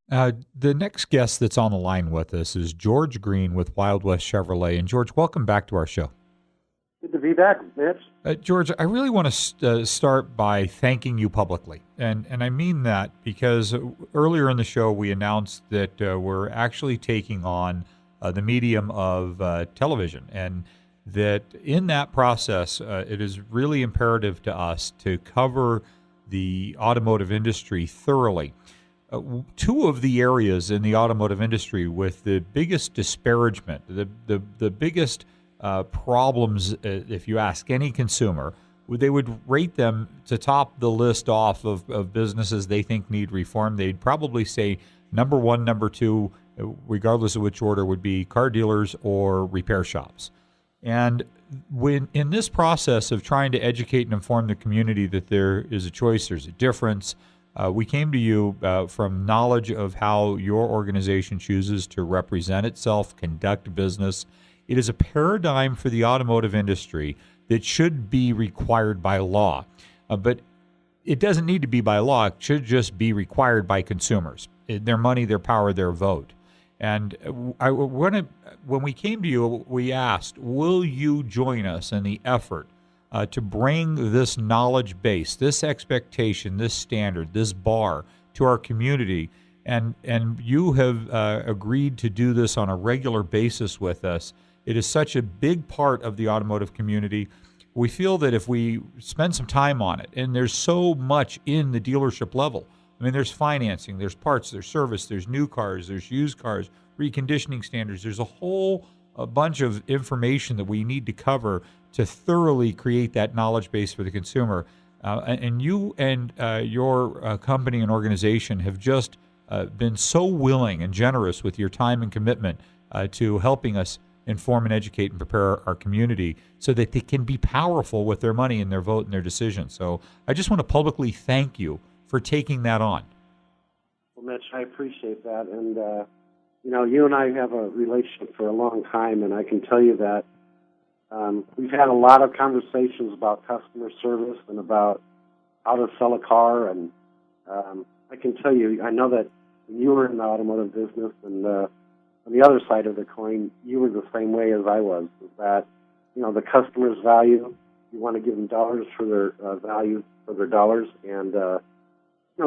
The next guest that's on the line with us is George Green with Wild West Chevrolet. And George, welcome back to our show. Good to be back, Mitch. George, I really want to start by thanking you publicly. And I mean that because earlier in the show we announced that we're actually taking on the medium of television. And that in that process, it is really imperative to us to cover the automotive industry thoroughly. Two of the areas in the automotive industry with the biggest disparagement, the biggest problems, if you ask any consumer, they would rate them to top the list off of businesses they think need reform. They'd probably say number one, number two, regardless of which order, would be car dealers or repair shops. And when in this process of trying to educate and inform the community that there is a choice, there's a difference, we came to you from knowledge of how your organization chooses to represent itself, conduct business. It is a paradigm for the automotive industry that should be required by law. But it doesn't need to be by law. It should just be required by consumers. Their money, their power, their vote. And when we came to you, we asked, will you join us in the effort to bring this knowledge base, this expectation, this standard, this bar to our community? And you have agreed to do this on a regular basis with us. It is such a big part of the automotive community. We feel that if we spend some time on it, and there's so much in the dealership level. I mean, there's financing, there's parts, there's service, there's new cars, there's used cars, reconditioning standards. There's a bunch of information that we need to cover to thoroughly create that knowledge base for the consumer. And you and your company and organization have just been so willing and generous with your time and commitment to helping us inform and educate and prepare our community so that they can be powerful with their money and their vote and their decisions. So I just want to publicly thank you for taking that on. Well, Mitch, I appreciate that. And, you and I have a relationship for a long time, and I can tell you that we've had a lot of conversations about customer service and about how to sell a car. And I can tell you, I know that when you were in the automotive business and on the other side of the coin, you were the same way as I was, that, the customer's value, you want to give them dollars for their value for their dollars, and,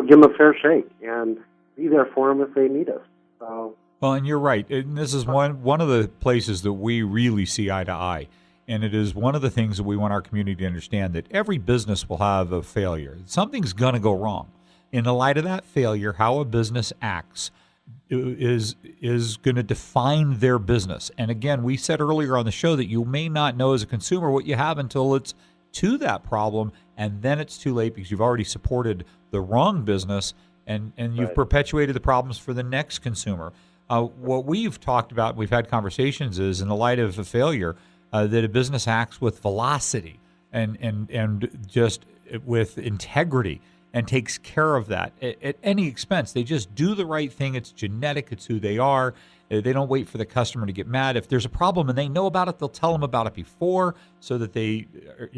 give them a fair shake and be there for them if they need us. So, well, and you're right. And this is one of the places that we really see eye to eye. And it is one of the things that we want our community to understand, that every business will have a failure. Something's going to go wrong. In the light of that failure, how a business acts is going to define their business. And again, we said earlier on the show that you may not know as a consumer what you have until it's to that problem, and then it's too late because you've already supported the wrong business and you've Right. perpetuated the problems for the next consumer. What we've talked about, we've had conversations, is in the light of a failure, that a business acts with velocity and just with integrity and takes care of that at any expense. They just do the right thing. It's genetic. It's who they are. They don't wait for the customer to get mad. If there's a problem and they know about it, they'll tell them about it before so that they,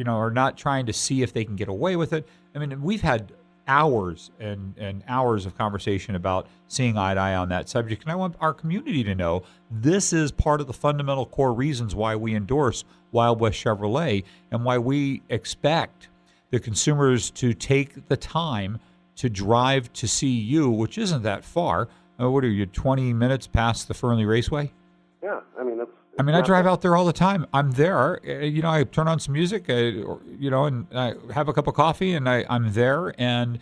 are not trying to see if they can get away with it. I mean, we've had hours and hours of conversation about seeing eye to eye on that subject. And I want our community to know this is part of the fundamental core reasons why we endorse Wild West Chevrolet and why we expect the consumers to take the time to drive to see you, which isn't that far. What are you, 20 minutes past the Fernley Raceway? Yeah, I drive out there all the time. I'm there. I turn on some music, and I have a cup of coffee, and I'm there, and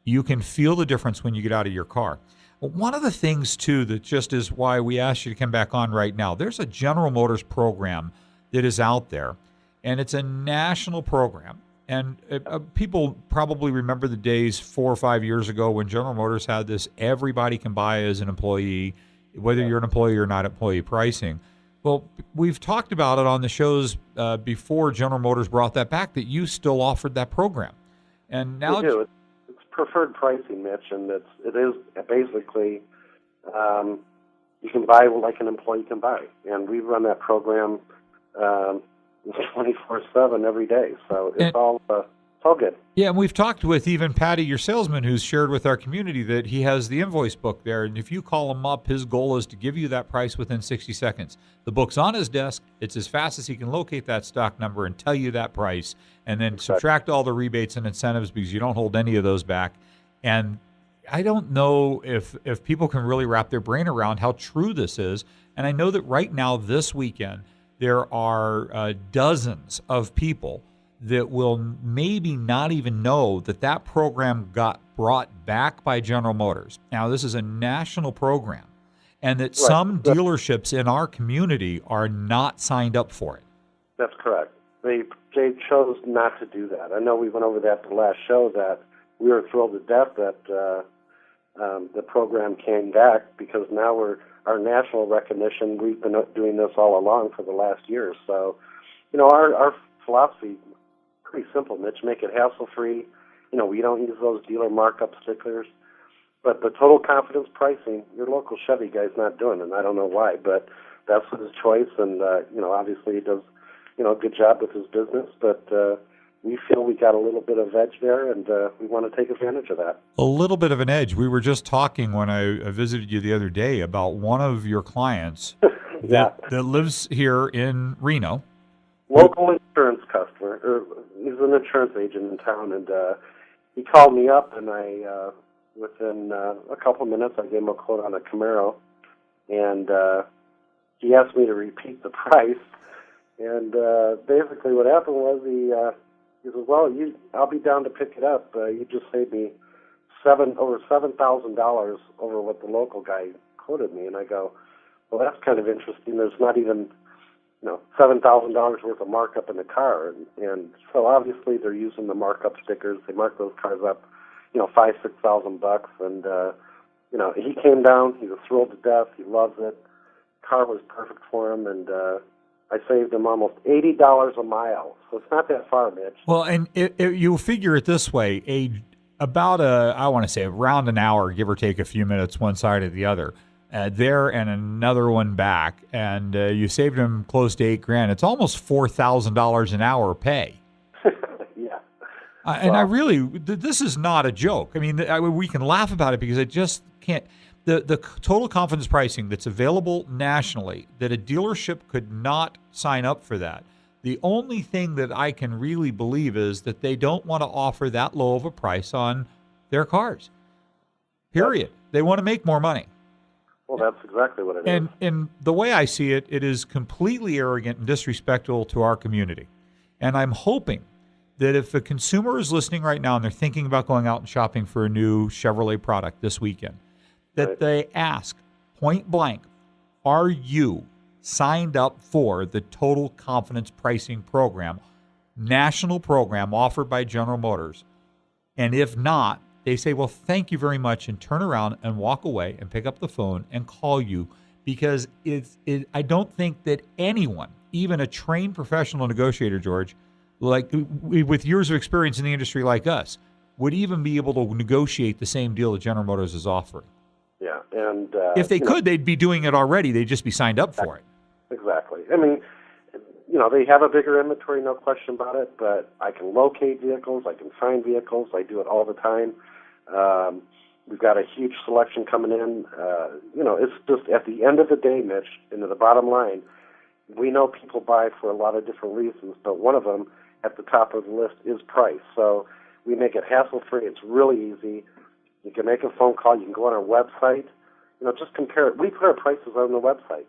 you can feel the difference when you get out of your car. One of the things, too, that just is why we asked you to come back on right now, there's a General Motors program that is out there, and it's a national program. And people probably remember the days 4 or 5 years ago when General Motors had this everybody can buy as an employee, whether you're an employee or not employee pricing. Well, we've talked about it on the shows before General Motors brought that back, that you still offered that program. And now we do. It's preferred pricing, Mitch, and it is basically you can buy like an employee can buy. And we run that program 24/7 every day. So it's all all good. Yeah, and we've talked with even Patty, your salesman, who's shared with our community that he has the invoice book there, and if you call him up, his goal is to give you that price within 60 seconds. The book's on his desk. It's as fast as he can locate that stock number and tell you that price, and then subtract all the rebates and incentives because you don't hold any of those back. And I don't know if people can really wrap their brain around how true this is. And I know that right now, this weekend, there are dozens of people that will maybe not even know that that program got brought back by General Motors. Now, this is a national program, and that some dealerships in our community are not signed up for it. That's correct. They chose not to do that. I know we went over that the last show, that we were thrilled to death that the program came back, because now our national recognition, we've been doing this all along for the last year. So, our philosophy, pretty simple, Mitch. Make it hassle-free. We don't use those dealer markup stickers. But the total confidence pricing, your local Chevy guy's not doing it, and I don't know why, but that's his choice, and, obviously he does, a good job with his business, but we feel we got a little bit of edge there, and we want to take advantage of that. A little bit of an edge. We were just talking when I visited you the other day about one of your clients that lives here in Reno. Local insurance customer, or he's an insurance agent in town, and he called me up, and I, within a couple of minutes, I gave him a quote on a Camaro, and he asked me to repeat the price, and basically what happened was he said, well, I'll be down to pick it up. You just saved me over $7,000 over what the local guy quoted me, and I go, well, that's kind of interesting. There's not even $7,000 worth of markup in the car, and so obviously they're using the markup stickers. They mark those cars up, $5,000-6,000, and he came down. He was thrilled to death. He loves it. Car was perfect for him, and I saved him almost $80 a mile. So it's not that far, Mitch. Well, and you figure it this way: about around an hour, give or take a few minutes, one side or the other. There and another one back, and you saved him close to $8,000. It's almost $4,000 an hour pay. Yeah, and I really, this is not a joke. I mean, we can laugh about it because it just can't. The total confidence pricing that's available nationally, that a dealership could not sign up for that. The only thing that I can really believe is that they don't want to offer that low of a price on their cars. Period. They want to make more money. Well, that's exactly what it is. And the way I see it, it is completely arrogant and disrespectful to our community. And I'm hoping that if a consumer is listening right now and they're thinking about going out and shopping for a new Chevrolet product this weekend, that they ask point blank, are you signed up for the Total Confidence Pricing Program, national program offered by General Motors? And if not, they say, well, thank you very much, and turn around and walk away and pick up the phone and call you, because I don't think that anyone, even a trained professional negotiator, George, like with years of experience in the industry like us, would even be able to negotiate the same deal that General Motors is offering. Yeah, and if they could, they'd be doing it already. They'd just be signed up for it. Exactly. I mean, they have a bigger inventory, no question about it, but I can locate vehicles, I can find vehicles, I do it all the time. We've got a huge selection coming in. It's just at the end of the day, Mitch, into the bottom line, we know people buy for a lot of different reasons, but one of them at the top of the list is price. So we make it hassle-free. It's really easy. You can make a phone call. You can go on our website. Just compare it. We put our prices on the website.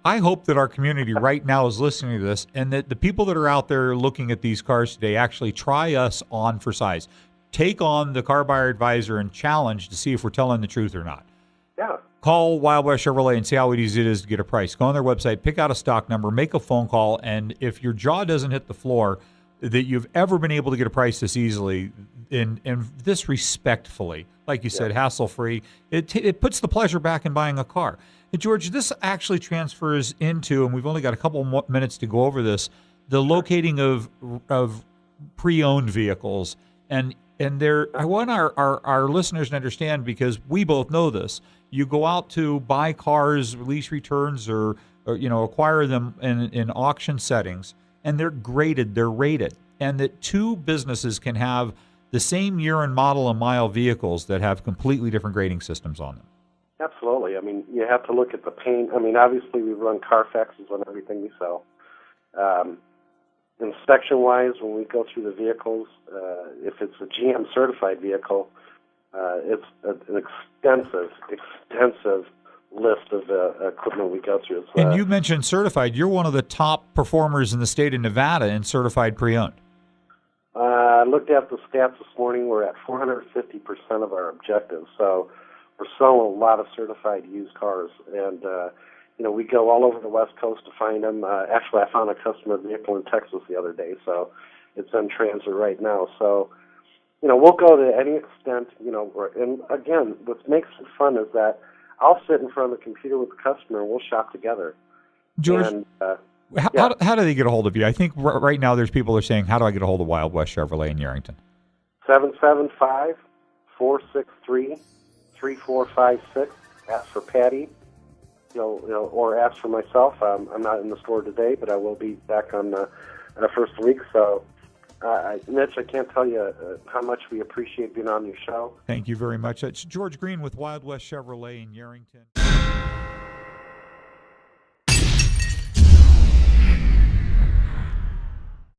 I hope that our community right now is listening to this, and that the people that are out there looking at these cars today actually try us on for size. Take on the Car Buyer Advisor and challenge to see if we're telling the truth or not. Yeah. Call Wild West Chevrolet and see how easy it is to get a price. Go on their website, pick out a stock number, make a phone call, and if your jaw doesn't hit the floor that you've ever been able to get a price this easily and this respectfully, like you said, hassle-free, it puts the pleasure back in buying a car. And George, this actually transfers into, and we've only got a couple more minutes to go over this, the locating of pre-owned vehicles. And I want our listeners to understand, because we both know this. You go out to buy cars, lease returns, or acquire them in auction settings, and they're graded, they're rated. and that two businesses can have the same year and model and mile vehicles that have completely different grading systems on them. Absolutely. I mean, you have to look at the paint. I mean, obviously we run Carfaxes on everything we sell. Inspection-wise, when we go through the vehicles, if it's a GM certified vehicle, it's an extensive list of equipment we go through. And you mentioned certified. You're one of the top performers in the state of Nevada in certified pre-owned. I looked at the stats this morning. We're at 450% of our objectives. So we're selling a lot of certified used cars. And, we go all over the West Coast to find them. Actually, I found a customer vehicle in Texas the other day, so it's in transit right now. So, we'll go to any extent, and again, what makes it fun is that I'll sit in front of the computer with the customer and we'll shop together. George, and, how do they get a hold of you? I think right now there's people that are saying, how do I get a hold of Wild West Chevrolet in Yerington? 775-463-3456. Ask for Patty, or ask for myself. I'm not in the store today, but I will be back on the first week. So, Mitch, I can't tell you how much we appreciate being on your show. Thank you very much. It's George Green with Wild West Chevrolet in Yerington.